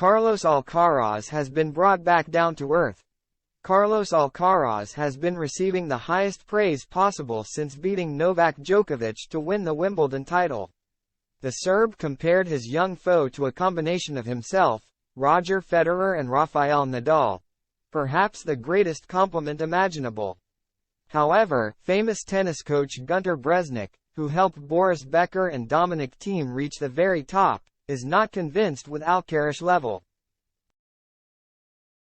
Carlos Alcaraz has been brought back down to earth. Carlos Alcaraz has been receiving the highest praise possible since beating Novak Djokovic to win the Wimbledon title. The Serb compared his young foe to a combination of himself, Roger Federer and Rafael Nadal. Perhaps the greatest compliment imaginable. However, famous tennis coach Gunter Bresnik, who helped Boris Becker and Dominic Thiem reach the very top, is not convinced with Alcaraz level.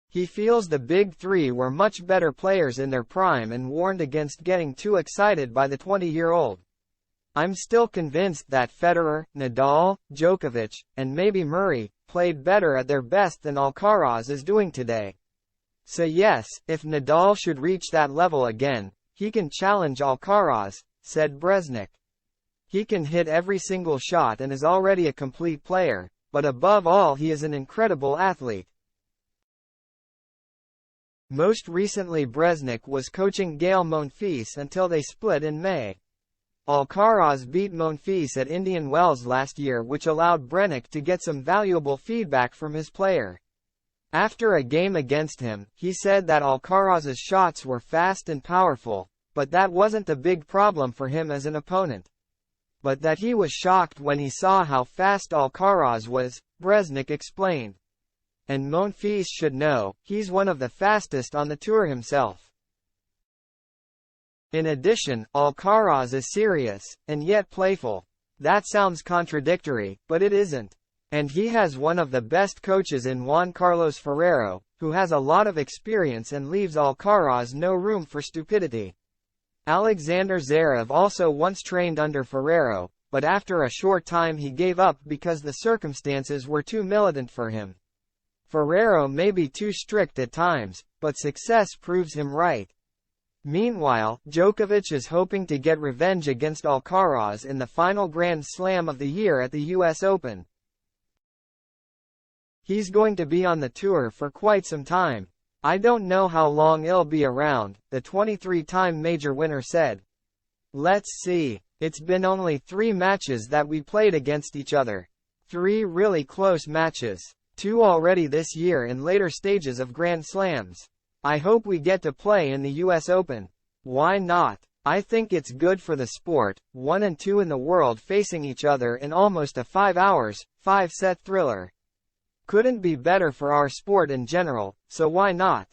He feels the big three were much better players in their prime and warned against getting too excited by the 20-year-old. I'm still convinced that Federer, Nadal, Djokovic, and maybe Murray, played better at their best than Alcaraz is doing today. So yes, if Nadal should reach that level again, he can challenge Alcaraz, said Bresnik. He can hit every single shot and is already a complete player, but above all he is an incredible athlete. Most recently Bresnik was coaching Gaël Monfils until they split in May. Alcaraz beat Monfils at Indian Wells last year, which allowed Bresnik to get some valuable feedback from his player. After a game against him, he said that Alcaraz's shots were fast and powerful, but that wasn't the big problem for him as an opponent. But that he was shocked when he saw how fast Alcaraz was, Bresnik explained. And Monfils should know, he's one of the fastest on the tour himself. In addition, Alcaraz is serious, and yet playful. That sounds contradictory, but it isn't. And he has one of the best coaches in Juan Carlos Ferrero, who has a lot of experience and leaves Alcaraz no room for stupidity. Alexander Zverev also once trained under Ferrero, but after a short time he gave up because the circumstances were too militant for him. Ferrero may be too strict at times, but success proves him right. Meanwhile, Djokovic is hoping to get revenge against Alcaraz in the final Grand Slam of the year at the US Open. He's going to be on the tour for quite some time. I don't know how long he'll be around, the 23-time major winner said. Let's see. It's been only 3 matches that we played against each other. 3 really close matches. 2 already this year in later stages of Grand Slams. I hope we get to play in the US Open. Why not? I think it's good for the sport, 1 and 2 in the world facing each other in almost a 5 hours, 5-set thriller. Couldn't be better for our sport in general, so why not?